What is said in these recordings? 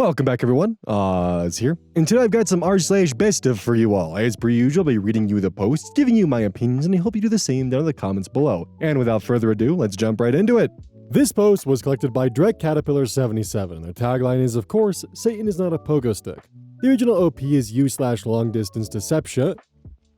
Welcome back, everyone. It's here. And today I've got some r/BestOf for you all. As per usual, I'll be reading you the posts, giving you my opinions, and I hope you do the same down in the comments below. And without further ado, let's jump right into it. This post was collected by Drek Caterpillar 77, and their tagline is, of course, Satan is not a pogo stick. The original OP is u/long distance deception.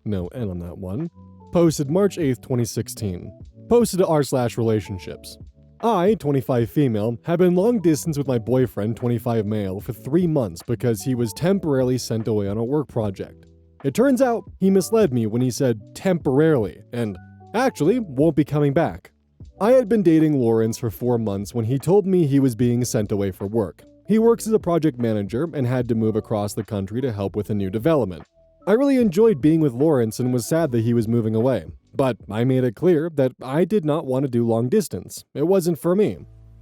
No N on that one. Posted March 8th, 2016. Posted to r/relationships. I, 25 female, have been long distance with my boyfriend, 25 male, for 3 months because he was temporarily sent away on a work project. It turns out he misled me when he said temporarily and actually won't be coming back. I had been dating Lawrence for 4 months when he told me he was being sent away for work. He works as a project manager and had to move across the country to help with a new development. I really enjoyed being with Lawrence and was sad that he was moving away. But I made it clear that I did not want to do long distance. It wasn't for me.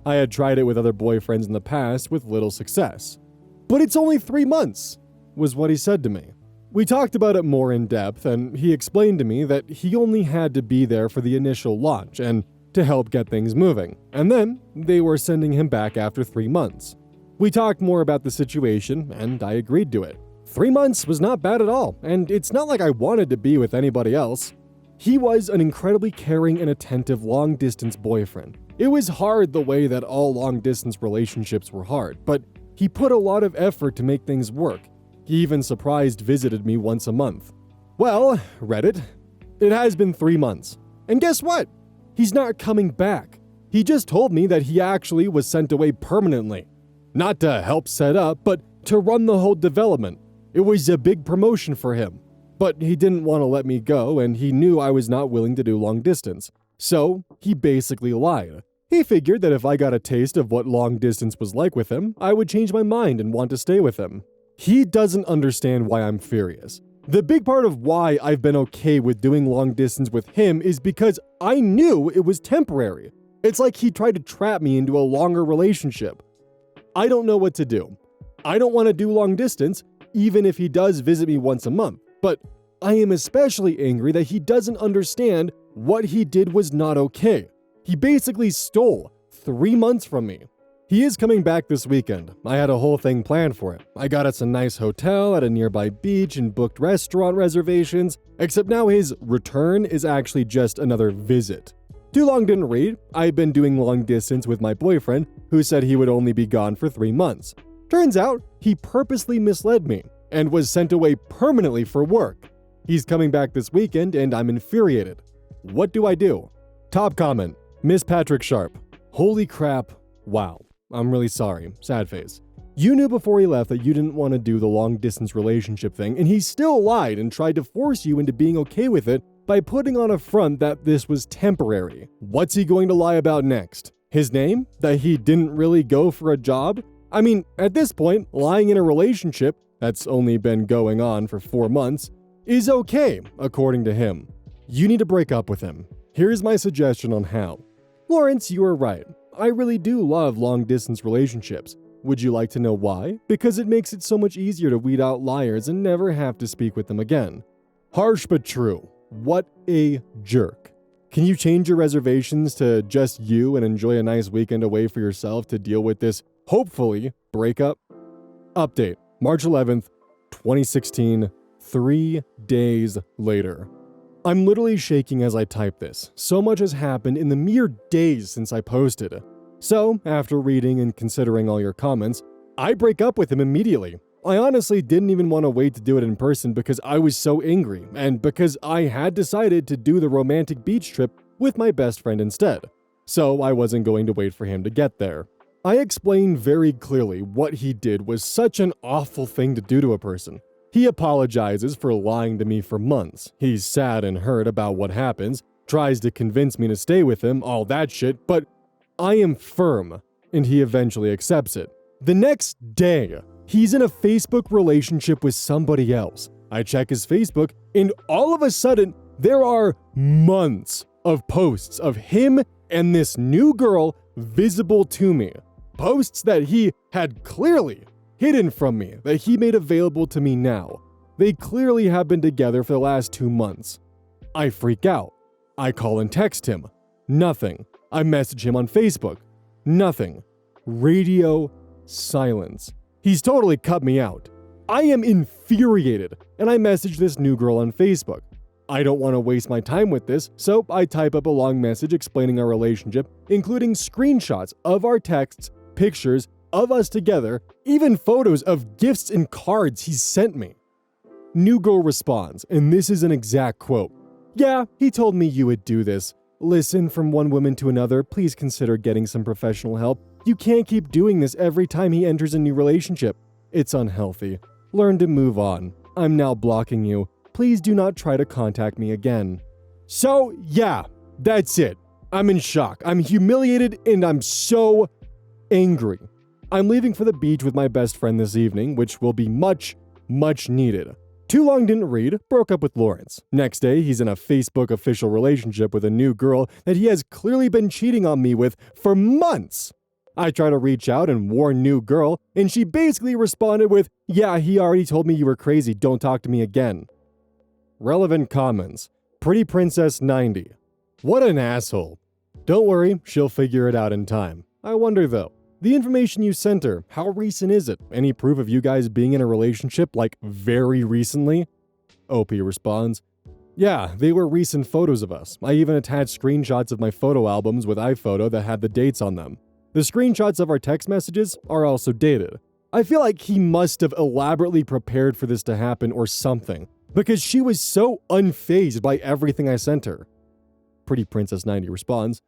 I had tried it with other boyfriends in the past with little success. But it's only 3 months, was what he said to me. We talked about it more in depth, and he explained to me that he only had to be there for the initial launch and to help get things moving, and then they were sending him back after 3 months. We talked more about the situation, and I agreed to it. 3 months was not bad at all, and it's not like I wanted to be with anybody else. He was an incredibly caring and attentive long-distance boyfriend. It was hard the way that all long-distance relationships were hard, but he put a lot of effort to make things work. He even surprise visited me once a month. Well, Reddit, it has been 3 months. And guess what? He's not coming back. He just told me that he actually was sent away permanently. Not to help set up, but to run the whole development. It was a big promotion for him. But he didn't want to let me go, and he knew I was not willing to do long distance. So, he basically lied. He figured that if I got a taste of what long distance was like with him, I would change my mind and want to stay with him. He doesn't understand why I'm furious. The big part of why I've been okay with doing long distance with him is because I knew it was temporary. It's like he tried to trap me into a longer relationship. I don't know what to do. I don't want to do long distance, even if he does visit me once a month. But I am especially angry that he doesn't understand what he did was not okay. He basically stole 3 months from me. He is coming back this weekend. I had a whole thing planned for it. I got us a nice hotel at a nearby beach and booked restaurant reservations, except now his return is actually just another visit. Too long didn't read. I've been doing long distance with my boyfriend, who said he would only be gone for 3 months. Turns out, he purposely misled me and was sent away permanently for work. He's coming back this weekend and I'm infuriated. What do I do? Top comment, Miss Patrick Sharp. Holy crap, wow. I'm really sorry, sad face. You knew before he left that you didn't want to do the long distance relationship thing, and he still lied and tried to force you into being okay with it by putting on a front that this was temporary. What's he going to lie about next? His name? That he didn't really go for a job? I mean, at this point, lying in a relationship that's only been going on for 4 months, is okay, according to him. You need to break up with him. Here's my suggestion on how. Lawrence, you are right. I really do love long-distance relationships. Would you like to know why? Because it makes it so much easier to weed out liars and never have to speak with them again. Harsh but true. What a jerk. Can you change your reservations to just you and enjoy a nice weekend away for yourself to deal with this, hopefully, breakup? Update. March 11th, 2016, 3 days later. I'm literally shaking as I type this. So much has happened in the mere days since I posted. So, after reading and considering all your comments, I break up with him immediately. I honestly didn't even want to wait to do it in person because I was so angry, and because I had decided to do the romantic beach trip with my best friend instead. So I wasn't going to wait for him to get there. I explained very clearly what he did was such an awful thing to do to a person. He apologizes for lying to me for months. He's sad and hurt about what happens, tries to convince me to stay with him, all that shit, but I am firm, and he eventually accepts it. The next day, he's in a Facebook relationship with somebody else. I check his Facebook, and all of a sudden, there are months of posts of him and this new girl visible to me. Posts that he had clearly hidden from me, that he made available to me now. They clearly have been together for the last 2 months. I freak out. I call and text him. Nothing. I message him on Facebook. Nothing. Radio silence. He's totally cut me out. I am infuriated, and I message this new girl on Facebook. I don't want to waste my time with this, so I type up a long message explaining our relationship, including screenshots of our texts, pictures of us together, even photos of gifts and cards he's sent me. New girl responds, and this is an exact quote. "Yeah, he told me you would do this. Listen, from one woman to another, please consider getting some professional help. You can't keep doing this every time he enters a new relationship. It's unhealthy. Learn to move on. I'm now blocking you. Please do not try to contact me again." So, yeah, that's it. I'm in shock. I'm humiliated and I'm so angry. I'm leaving for the beach with my best friend this evening, which will be much, much needed. Too long didn't read, broke up with Lawrence. Next day, he's in a Facebook official relationship with a new girl that he has clearly been cheating on me with for months. I try to reach out and warn new girl, and she basically responded with, "Yeah, he already told me you were crazy, don't talk to me again." Relevant comments. Pretty Princess 90. What an asshole. Don't worry, she'll figure it out in time. I wonder though, the information you sent her, how recent is it? Any proof of you guys being in a relationship, like very recently? OP responds, "Yeah, they were recent photos of us. I even attached screenshots of my photo albums with iPhoto that had the dates on them. The screenshots of our text messages are also dated. I feel like he must have elaborately prepared for this to happen or something, because she was so unfazed by everything I sent her." Pretty Princess 90 responds,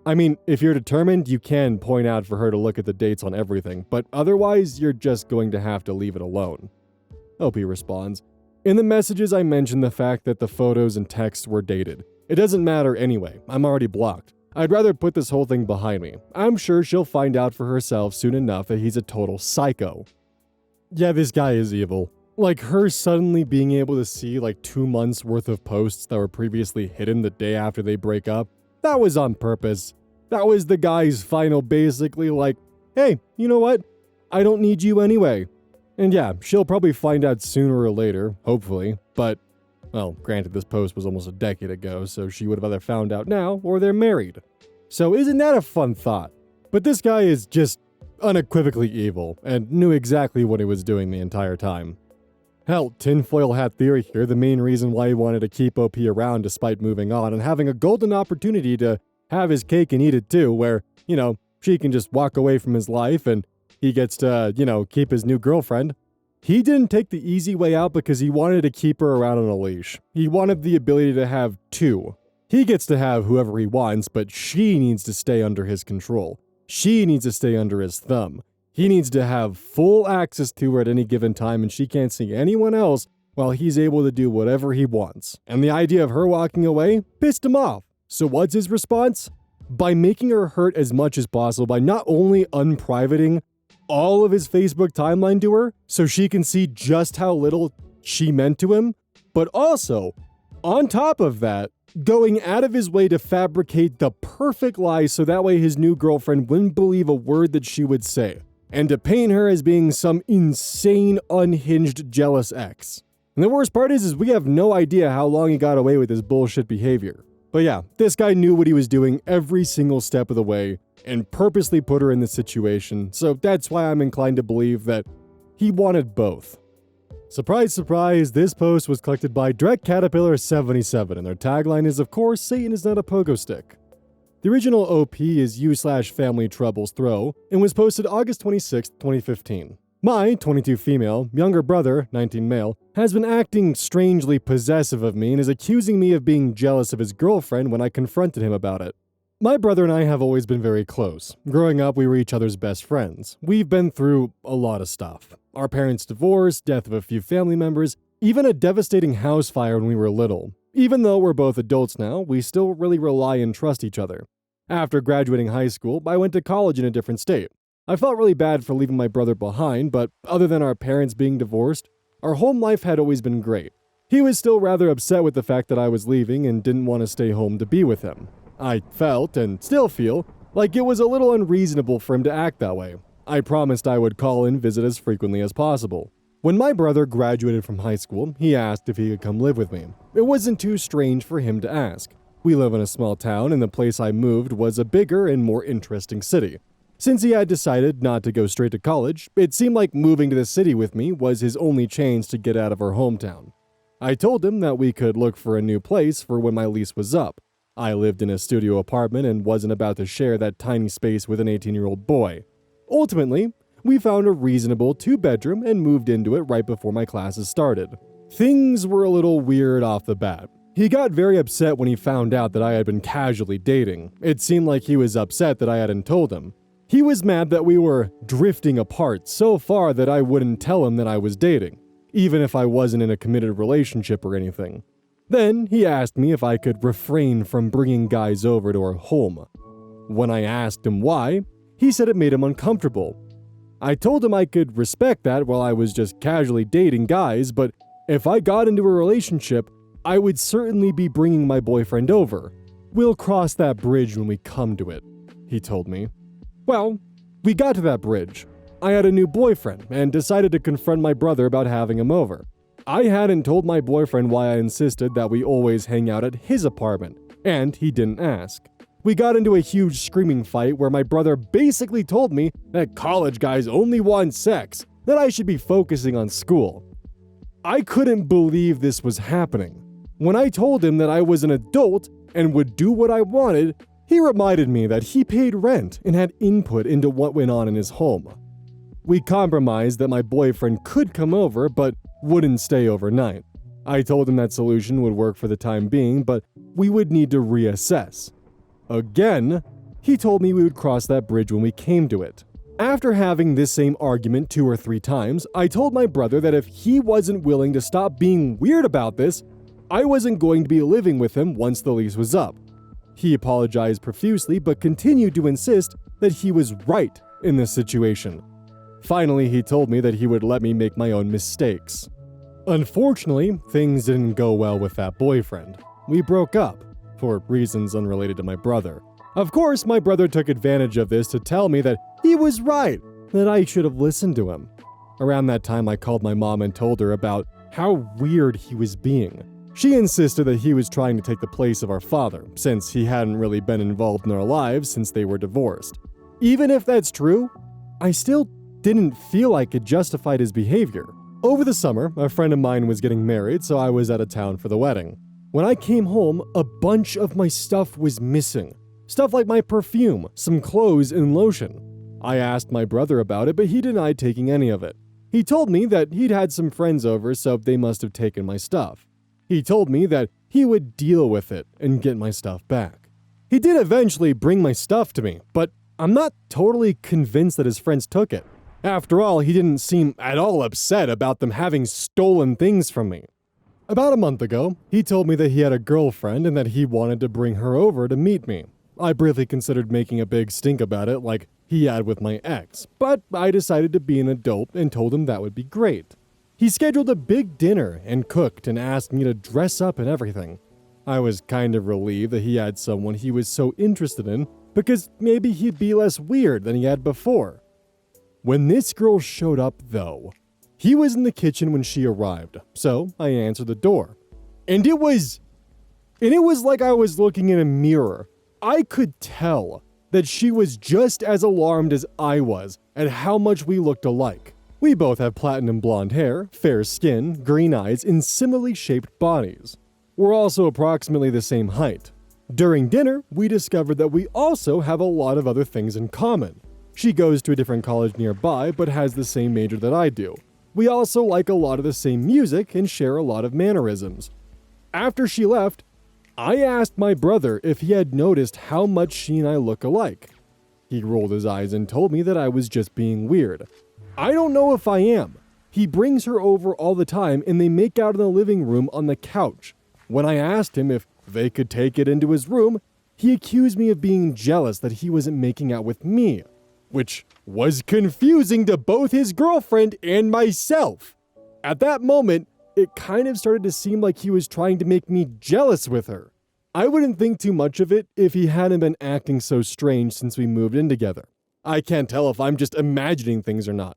"I mean, if you're determined, you can point out for her to look at the dates on everything, but otherwise, you're just going to have to leave it alone." OP responds, "In the messages, I mentioned the fact that the photos and texts were dated. It doesn't matter anyway. I'm already blocked. I'd rather put this whole thing behind me. I'm sure she'll find out for herself soon enough that he's a total psycho." Yeah, this guy is evil. Like her suddenly being able to see like 2 months worth of posts that were previously hidden the day after they break up, that was on purpose. That was the guy's final basically like, "Hey, you know what? I don't need you anyway." And yeah, she'll probably find out sooner or later, hopefully, but well, granted this post was almost a decade ago, so she would have either found out now or they're married. So isn't that a fun thought? But this guy is just unequivocally evil and knew exactly what he was doing the entire time. Hell, tinfoil hat theory here, the main reason why he wanted to keep OP around despite moving on and having a golden opportunity to have his cake and eat it too, where, she can just walk away from his life and he gets to, keep his new girlfriend. He didn't take the easy way out because he wanted to keep her around on a leash. He wanted the ability to have two. He gets to have whoever he wants, but she needs to stay under his control. She needs to stay under his thumb. He needs to have full access to her at any given time, and she can't see anyone else while he's able to do whatever he wants. And the idea of her walking away pissed him off. So what's his response? By making her hurt as much as possible, by not only unprivating all of his Facebook timeline to her so she can see just how little she meant to him, but also, on top of that, going out of his way to fabricate the perfect lie so that way his new girlfriend wouldn't believe a word that she would say, and to paint her as being some insane, unhinged, jealous ex. And the worst part is we have no idea how long he got away with his bullshit behavior. But yeah, this guy knew what he was doing every single step of the way and purposely put her in this situation, so that's why I'm inclined to believe that he wanted both. Surprise, surprise, this post was collected by Drek Caterpillar 77, and their tagline is, of course, Satan is not a pogo stick. The original OP is U/Family Troubles Throw, and was posted August 26, 2015. My 22 female, younger brother, 19 male, has been acting strangely possessive of me and is accusing me of being jealous of his girlfriend when I confronted him about it. My brother and I have always been very close. Growing up, we were each other's best friends. We've been through a lot of stuff. Our parents' divorce, death of a few family members, even a devastating house fire when we were little. Even though we're both adults now, we still really rely and trust each other. After graduating high school, I went to college in a different state. I felt really bad for leaving my brother behind, but other than our parents being divorced, our home life had always been great. He was still rather upset with the fact that I was leaving and didn't want to stay home to be with him. I felt, and still feel, like it was a little unreasonable for him to act that way. I promised I would call and visit as frequently as possible. When my brother graduated from high school, he asked if he could come live with me. It wasn't too strange for him to ask. We live in a small town, and the place I moved was a bigger and more interesting city. Since he had decided not to go straight to college, it seemed like moving to the city with me was his only chance to get out of our hometown. I told him that we could look for a new place for when my lease was up. I lived in a studio apartment and wasn't about to share that tiny space with an 18-year-old boy. Ultimately, we found a reasonable 2-bedroom and moved into it right before my classes started. Things were a little weird off the bat. He got very upset when he found out that I had been casually dating. It seemed like he was upset that I hadn't told him. He was mad that we were drifting apart so far that I wouldn't tell him that I was dating, even if I wasn't in a committed relationship or anything. Then he asked me if I could refrain from bringing guys over to our home. When I asked him why, he said it made him uncomfortable. I told him I could respect that while I was just casually dating guys, but if I got into a relationship, I would certainly be bringing my boyfriend over. We'll cross that bridge when we come to it, he told me. Well, we got to that bridge. I had a new boyfriend and decided to confront my brother about having him over. I hadn't told my boyfriend why I insisted that we always hang out at his apartment, and he didn't ask. We got into a huge screaming fight where my brother basically told me that college guys only want sex, that I should be focusing on school. I couldn't believe this was happening. When I told him that I was an adult and would do what I wanted, he reminded me that he paid rent and had input into what went on in his home. We compromised that my boyfriend could come over but wouldn't stay overnight. I told him that solution would work for the time being, but we would need to reassess. Again, he told me we would cross that bridge when we came to it. After having this same argument 2 or 3 times, I told my brother that if he wasn't willing to stop being weird about this, I wasn't going to be living with him once the lease was up. He apologized profusely but continued to insist that he was right in this situation. Finally, he told me that he would let me make my own mistakes. Unfortunately, things didn't go well with that boyfriend. We broke up, for reasons unrelated to my brother. Of course, my brother took advantage of this to tell me that he was right, that I should have listened to him. Around that time, I called my mom and told her about how weird he was being. She insisted that he was trying to take the place of our father, since he hadn't really been involved in our lives since they were divorced. Even if that's true, I still didn't feel like it justified his behavior. Over the summer, a friend of mine was getting married, so I was out of town for the wedding. When I came home, a bunch of my stuff was missing. Stuff like my perfume, some clothes, and lotion. I asked my brother about it, but he denied taking any of it. He told me that he'd had some friends over, so they must have taken my stuff. He told me that he would deal with it and get my stuff back. He did eventually bring my stuff to me, but I'm not totally convinced that his friends took it. After all, he didn't seem at all upset about them having stolen things from me. About a month ago, he told me that he had a girlfriend and that he wanted to bring her over to meet me. I briefly considered making a big stink about it like he had with my ex, but I decided to be an adult and told him that would be great. He scheduled a big dinner and cooked and asked me to dress up and everything. I was kind of relieved that he had someone he was so interested in because maybe he'd be less weird than he had before. When this girl showed up, though, he was in the kitchen when she arrived, so I answered the door. And it was like I was looking in a mirror. I could tell that she was just as alarmed as I was at how much we looked alike. We both have platinum blonde hair, fair skin, green eyes, and similarly shaped bodies. We're also approximately the same height. During dinner, we discovered that we also have a lot of other things in common. She goes to a different college nearby, but has the same major that I do. We also like a lot of the same music and share a lot of mannerisms. After she left, I asked my brother if he had noticed how much she and I look alike. He rolled his eyes and told me that I was just being weird. I don't know if I am. He brings her over all the time and they make out in the living room on the couch. When I asked him if they could take it into his room, he accused me of being jealous that he wasn't making out with me, which was confusing to both his girlfriend and myself. At that moment, it kind of started to seem like he was trying to make me jealous with her. I wouldn't think too much of it if he hadn't been acting so strange since we moved in together. I can't tell if I'm just imagining things or not.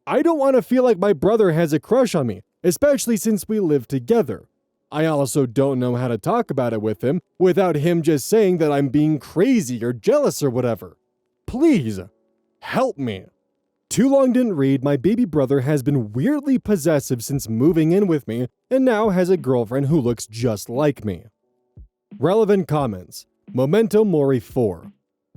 I don't want to feel like my brother has a crush on me, especially since we live together. I also don't know how to talk about it with him without him just saying that I'm being crazy or jealous or whatever. Please, Help me. Too long didn't read, my baby brother has been weirdly possessive since moving in with me and now has a girlfriend who looks just like me. Relevant comments. Memento Mori 4.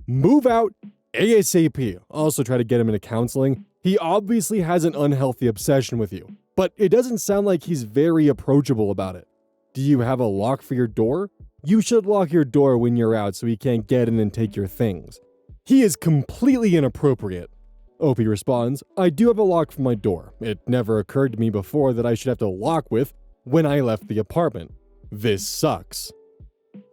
Move out ASAP. Also try to get him into counseling. He obviously has an unhealthy obsession with you, but it doesn't sound like he's very approachable about it. Do you have a lock for your door? You should lock your door when you're out so he can't get in and take your things. He is completely inappropriate. OP responds, I do have a lock for my door. It never occurred to me before that I should have to lock with when I left the apartment. This sucks.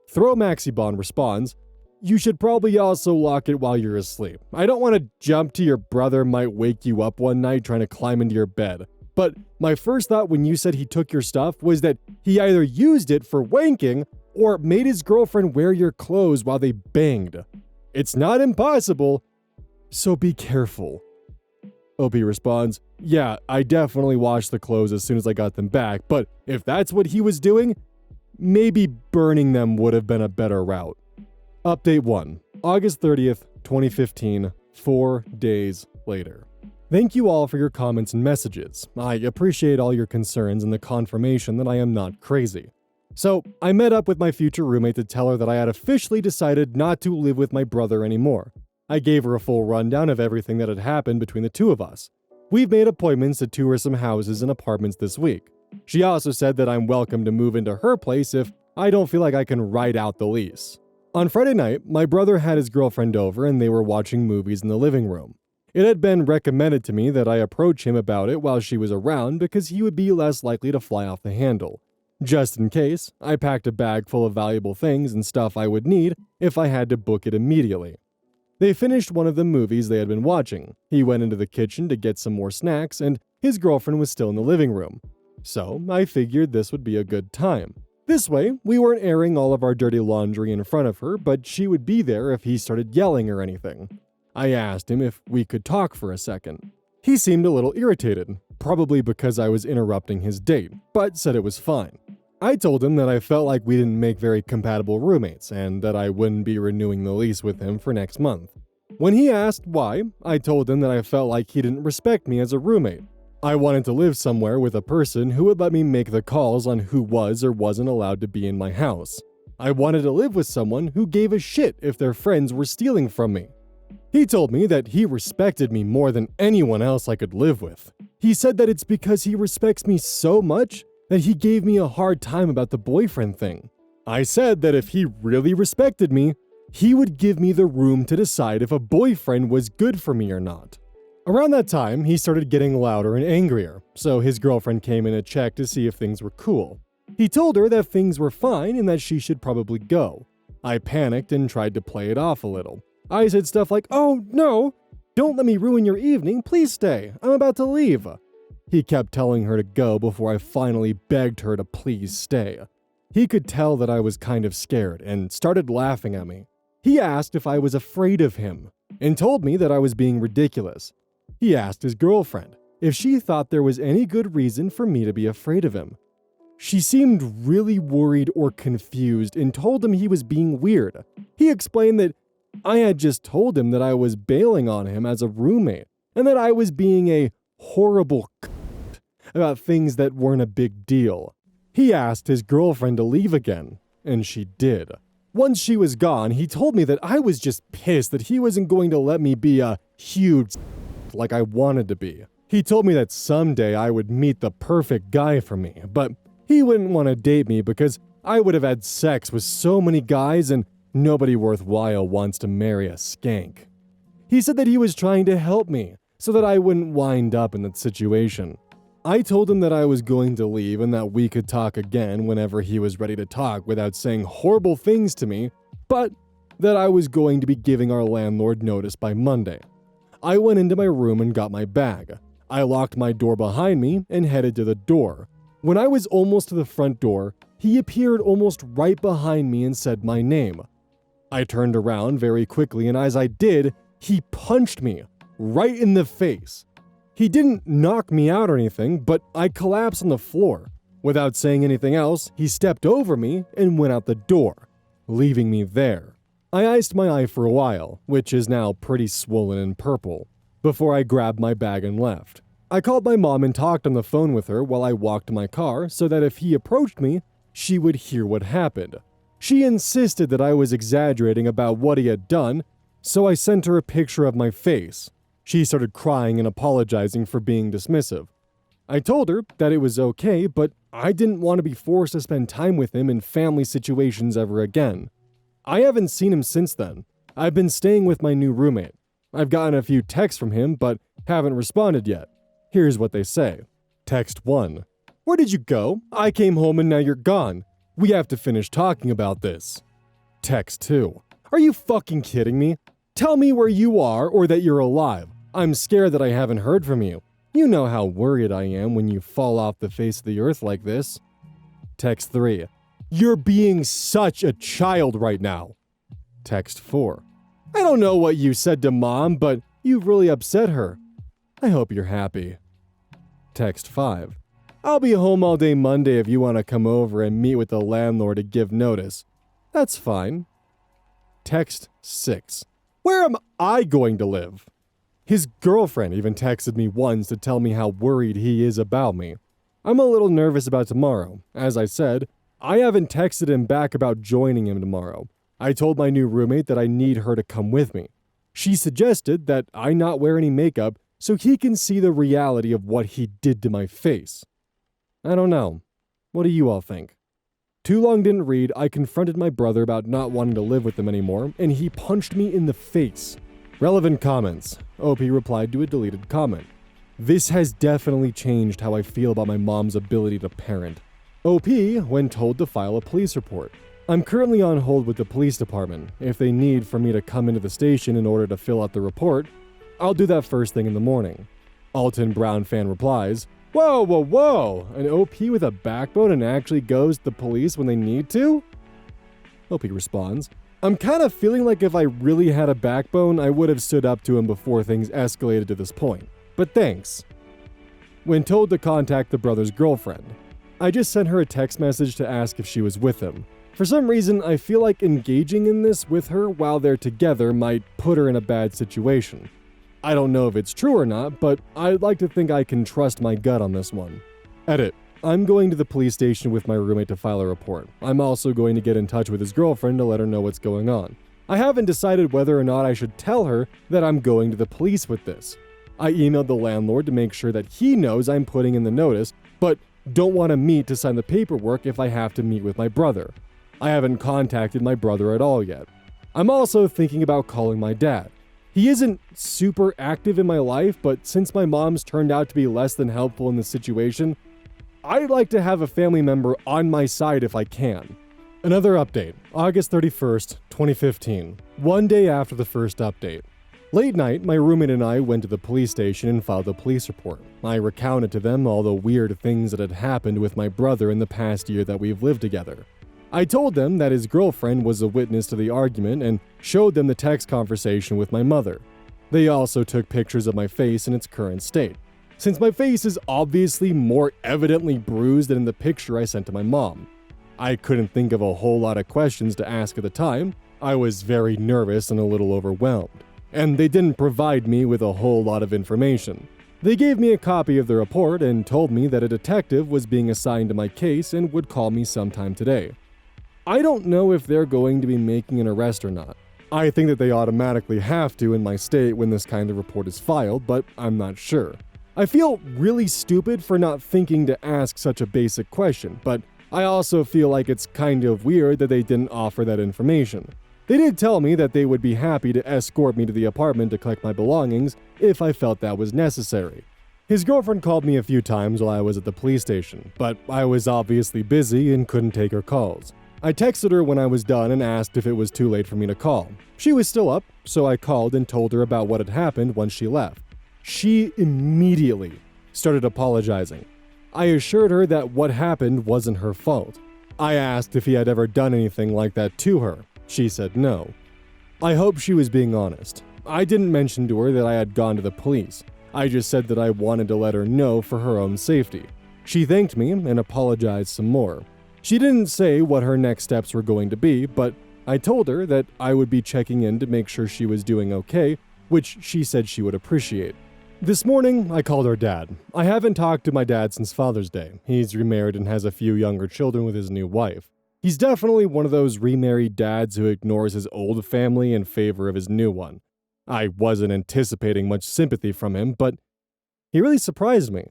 Throw Maxibon responds, you should probably also lock it while you're asleep. I don't want to jump to your brother might wake you up one night trying to climb into your bed. But my first thought when you said he took your stuff was that he either used it for wanking or made his girlfriend wear your clothes while they banged. It's not impossible, so be careful. OP responds, yeah, I definitely washed the clothes as soon as I got them back, but if that's what he was doing, maybe burning them would have been a better route. Update 1, August 30th, 2015, 4 days later. Thank you all for your comments and messages. I appreciate all your concerns and the confirmation that I am not crazy. So, I met up with my future roommate to tell her that I had officially decided not to live with my brother anymore. I gave her a full rundown of everything that had happened between the two of us. We've made appointments to tour some houses and apartments this week. She also said that I'm welcome to move into her place if I don't feel like I can write out the lease. On Friday night, my brother had his girlfriend over and they were watching movies in the living room. It had been recommended to me that I approach him about it while she was around because he would be less likely to fly off the handle. Just in case, I packed a bag full of valuable things and stuff I would need if I had to book it immediately. They finished one of the movies they had been watching. He went into the kitchen to get some more snacks and his girlfriend was still in the living room. So I figured this would be a good time. This way, we weren't airing all of our dirty laundry in front of her, but she would be there if he started yelling or anything. I asked him if we could talk for a second. He seemed a little irritated, probably because I was interrupting his date, but said it was fine. I told him that I felt like we didn't make very compatible roommates and that I wouldn't be renewing the lease with him for next month. When he asked why, I told him that I felt like he didn't respect me as a roommate. I wanted to live somewhere with a person who would let me make the calls on who was or wasn't allowed to be in my house. I wanted to live with someone who gave a shit if their friends were stealing from me. He told me that he respected me more than anyone else I could live with. He said that it's because he respects me so much that he gave me a hard time about the boyfriend thing. I said that if he really respected me, he would give me the room to decide if a boyfriend was good for me or not. Around that time, he started getting louder and angrier, so his girlfriend came in to check to see if things were cool. He told her that things were fine and that she should probably go. I panicked and tried to play it off a little. I said stuff like, "Oh, no, don't let me ruin your evening, please stay, I'm about to leave." He kept telling her to go before I finally begged her to please stay. He could tell that I was kind of scared and started laughing at me. He asked if I was afraid of him and told me that I was being ridiculous. He asked his girlfriend if she thought there was any good reason for me to be afraid of him. She seemed really worried or confused and told him he was being weird. He explained that I had just told him that I was bailing on him as a roommate and that I was being a horrible about things that weren't a big deal. He asked his girlfriend to leave again, and she did. Once she was gone, he told me that I was just pissed that he wasn't going to let me be a huge like I wanted to be. He told me that someday I would meet the perfect guy for me, but he wouldn't want to date me because I would have had sex with so many guys and nobody worthwhile wants to marry a skank. He said that he was trying to help me so that I wouldn't wind up in that situation. I told him that I was going to leave and that we could talk again whenever he was ready to talk without saying horrible things to me, but that I was going to be giving our landlord notice by Monday. I went into my room and got my bag. I locked my door behind me and headed to the door. When I was almost to the front door, he appeared almost right behind me and said my name. I turned around very quickly, and as I did, he punched me right in the face. He didn't knock me out or anything, but I collapsed on the floor. Without saying anything else, he stepped over me and went out the door, leaving me there. I iced my eye for a while, which is now pretty swollen and purple, before I grabbed my bag and left. I called my mom and talked on the phone with her while I walked to my car so that if he approached me, she would hear what happened. She insisted that I was exaggerating about what he had done, so I sent her a picture of my face. She started crying and apologizing for being dismissive. I told her that it was okay, but I didn't want to be forced to spend time with him in family situations ever again. I haven't seen him since then. I've been staying with my new roommate. I've gotten a few texts from him, but haven't responded yet. Here's what they say. Text 1. Where did you go? I came home and now you're gone. We have to finish talking about this. Text 2. Are you fucking kidding me? Tell me where you are or that you're alive. I'm scared that I haven't heard from you. You know how worried I am when you fall off the face of the earth like this. Text 3. You're being such a child right now. Text 4. I don't know what you said to Mom, but you've really upset her. I hope you're happy. Text 5. I'll be home all day Monday if you want to come over and meet with the landlord to give notice. That's fine. Text 6. Where am I going to live? His girlfriend even texted me once to tell me how worried he is about me. I'm a little nervous about tomorrow. As I said, I haven't texted him back about joining him tomorrow. I told my new roommate that I need her to come with me. She suggested that I not wear any makeup so he can see the reality of what he did to my face. I don't know. What do you all think? Too long didn't read, I confronted my brother about not wanting to live with him anymore, and he punched me in the face. Relevant comments. OP replied to a deleted comment. This has definitely changed how I feel about my mom's ability to parent. OP, when told to file a police report. I'm currently on hold with the police department. If they need for me to come into the station in order to fill out the report, I'll do that first thing in the morning. Alton Brown fan replies, Whoa, whoa, whoa! An OP with a backbone and actually goes to the police when they need to? OP responds, I'm kind of feeling like if I really had a backbone, I would have stood up to him before things escalated to this point. But thanks. When told to contact the brother's girlfriend, I just sent her a text message to ask if she was with him. For some reason, I feel like engaging in this with her while they're together might put her in a bad situation. I don't know if it's true or not, but I'd like to think I can trust my gut on this one. Edit. I'm going to the police station with my roommate to file a report. I'm also going to get in touch with his girlfriend to let her know what's going on. I haven't decided whether or not I should tell her that I'm going to the police with this. I emailed the landlord to make sure that he knows I'm putting in the notice, but don't want to meet to sign the paperwork if I have to meet with my brother. I haven't contacted my brother at all yet. I'm also thinking about calling my dad. He isn't super active in my life, but since my mom's turned out to be less than helpful in this situation, I'd like to have a family member on my side if I can. Another update, August 31st, 2015, one day after the first update. Late night, my roommate and I went to the police station and filed a police report. I recounted to them all the weird things that had happened with my brother in the past year that we've lived together. I told them that his girlfriend was a witness to the argument and showed them the text conversation with my mother. They also took pictures of my face in its current state, since my face is obviously more evidently bruised than in the picture I sent to my mom. I couldn't think of a whole lot of questions to ask at the time. I was very nervous and a little overwhelmed, and they didn't provide me with a whole lot of information. They gave me a copy of the report and told me that a detective was being assigned to my case and would call me sometime today. I don't know if they're going to be making an arrest or not. I think that they automatically have to in my state when this kind of report is filed, but I'm not sure. I feel really stupid for not thinking to ask such a basic question, but I also feel like it's kind of weird that they didn't offer that information. They did tell me that they would be happy to escort me to the apartment to collect my belongings if I felt that was necessary. His girlfriend called me a few times while I was at the police station, but I was obviously busy and couldn't take her calls. I texted her when I was done and asked if it was too late for me to call. She was still up, so I called and told her about what had happened once she left. She immediately started apologizing. I assured her that what happened wasn't her fault. I asked if he had ever done anything like that to her. She said no. I hope she was being honest. I didn't mention to her that I had gone to the police. I just said that I wanted to let her know for her own safety. She thanked me and apologized some more. She didn't say what her next steps were going to be, but I told her that I would be checking in to make sure she was doing okay, which she said she would appreciate. This morning, I called our dad. I haven't talked to my dad since Father's Day. He's remarried and has a few younger children with his new wife. He's definitely one of those remarried dads who ignores his old family in favor of his new one. I wasn't anticipating much sympathy from him, but he really surprised me.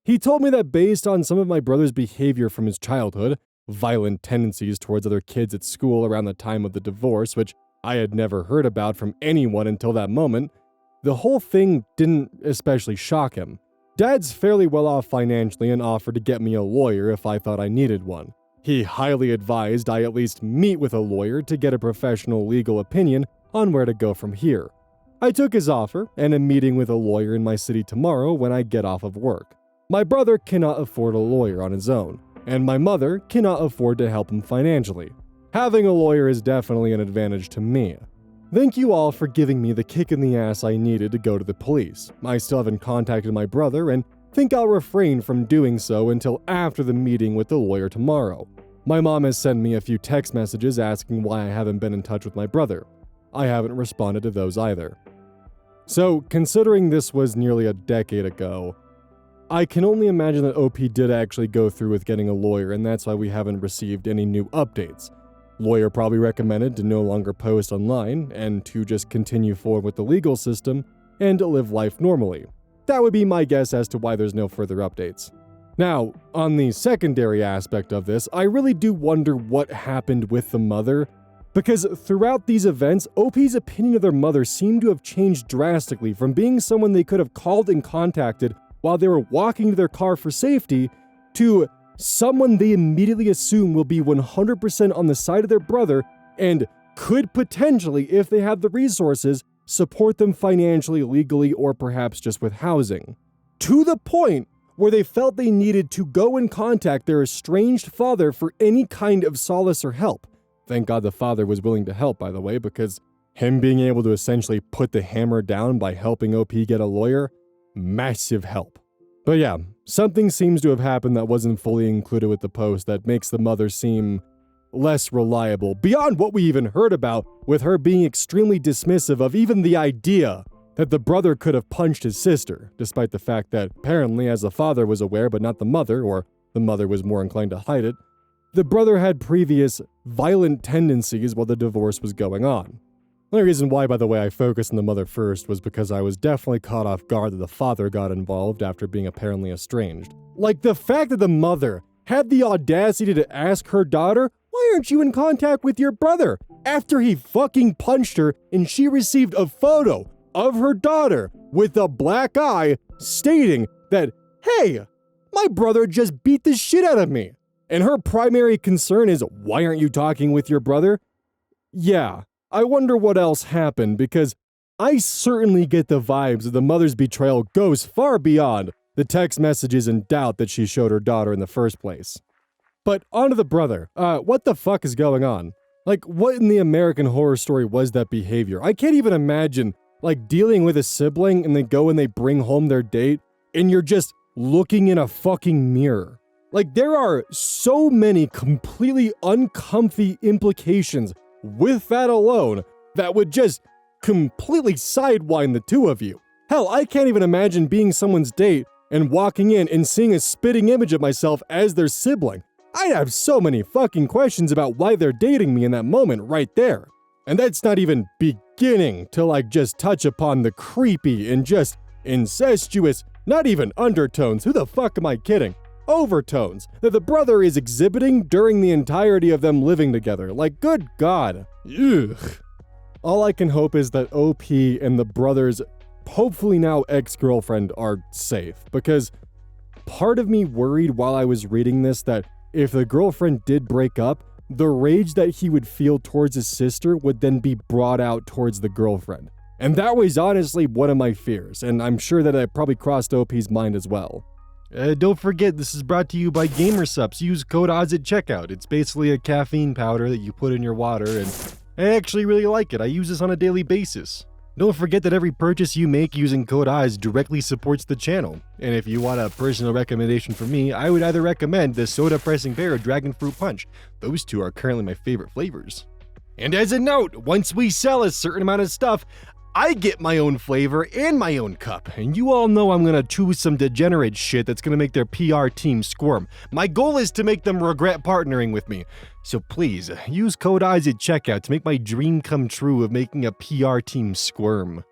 He told me that based on some of my brother's behavior from his childhood, violent tendencies towards other kids at school around the time of the divorce, which I had never heard about from anyone until that moment, the whole thing didn't especially shock him. Dad's fairly well off financially and offered to get me a lawyer if I thought I needed one. He highly advised I at least meet with a lawyer to get a professional legal opinion on where to go from here. I took his offer and am meeting with a lawyer in my city tomorrow when I get off of work. My brother cannot afford a lawyer on his own, and my mother cannot afford to help him financially. Having a lawyer is definitely an advantage to me. Thank you all for giving me the kick in the ass I needed to go to the police. I still haven't contacted my brother and think I'll refrain from doing so until after the meeting with the lawyer tomorrow. My mom has sent me a few text messages asking why I haven't been in touch with my brother. I haven't responded to those either. So, considering this was nearly a decade ago, I can only imagine that OP did actually go through with getting a lawyer, and that's why we haven't received any new updates. Lawyer probably recommended to no longer post online and to just continue forward with the legal system and to live life normally. That would be my guess as to why there's no further updates. Now, on the secondary aspect of this, I really do wonder what happened with the mother, because throughout these events, OP's opinion of their mother seemed to have changed drastically from being someone they could have called and contacted while they were walking to their car for safety to someone they immediately assume will be 100% on the side of their brother and could potentially, if they have the resources, support them financially, legally, or perhaps just with housing. To the point where they felt they needed to go and contact their estranged father for any kind of solace or help. Thank God the father was willing to help, by the way, because him being able to essentially put the hammer down by helping OP get a lawyer, massive help. But yeah, something seems to have happened that wasn't fully included with the post that makes the mother seem less reliable, beyond what we even heard about, with her being extremely dismissive of even the idea that the brother could have punched his sister, despite the fact that apparently, as the father was aware but not the mother, or the mother was more inclined to hide it, the brother had previous violent tendencies while the divorce was going on. The only reason why, by the way, I focused on the mother first was because I was definitely caught off guard that the father got involved after being apparently estranged. Like, the fact that the mother had the audacity to ask her daughter, "Why aren't you in contact with your brother?" after he fucking punched her and she received a photo of her daughter with a black eye stating that, "Hey, my brother just beat the shit out of me." And her primary concern is, "Why aren't you talking with your brother?" Yeah. I wonder what else happened, because I certainly get the vibes that the mother's betrayal goes far beyond the text messages and doubt that she showed her daughter in the first place. But onto the brother. What the fuck is going on? Like, what in the American Horror Story was that behavior? I can't even imagine, like, dealing with a sibling and they go and they bring home their date and you're just looking in a fucking mirror. Like, there are so many completely uncomfy implications with that alone that would just completely sidewind the two of you. Hell, I can't even imagine being someone's date and walking in and seeing a spitting image of myself as their sibling. I'd have so many fucking questions about why they're dating me in that moment right there. And that's not even beginning to, like, just touch upon the creepy and just incestuous, not even undertones, who the fuck am I kidding? Overtones that the brother is exhibiting during the entirety of them living together. Like, good God. Ugh. All I can hope is that OP and the brother's hopefully now ex-girlfriend are safe, because part of me worried while I was reading this that if the girlfriend did break up, the rage that he would feel towards his sister would then be brought out towards the girlfriend. And that was honestly one of my fears, and I'm sure that it probably crossed OP's mind as well. Don't forget, this is brought to you by GamerSupps. Use code ODDS at checkout. It's basically a caffeine powder that you put in your water, and I actually really like it. I use this on a daily basis. Don't forget that every purchase you make using code ODDS directly supports the channel. And if you want a personal recommendation from me, I would either recommend the Soda Pressing Pear or Dragon Fruit Punch. Those two are currently my favorite flavors. And as a note, once we sell a certain amount of stuff, I get my own flavor and my own cup, and you all know I'm gonna choose some degenerate shit that's gonna make their PR team squirm. My goal is to make them regret partnering with me. So please, use code YeetySkeety at checkout to make my dream come true of making a PR team squirm.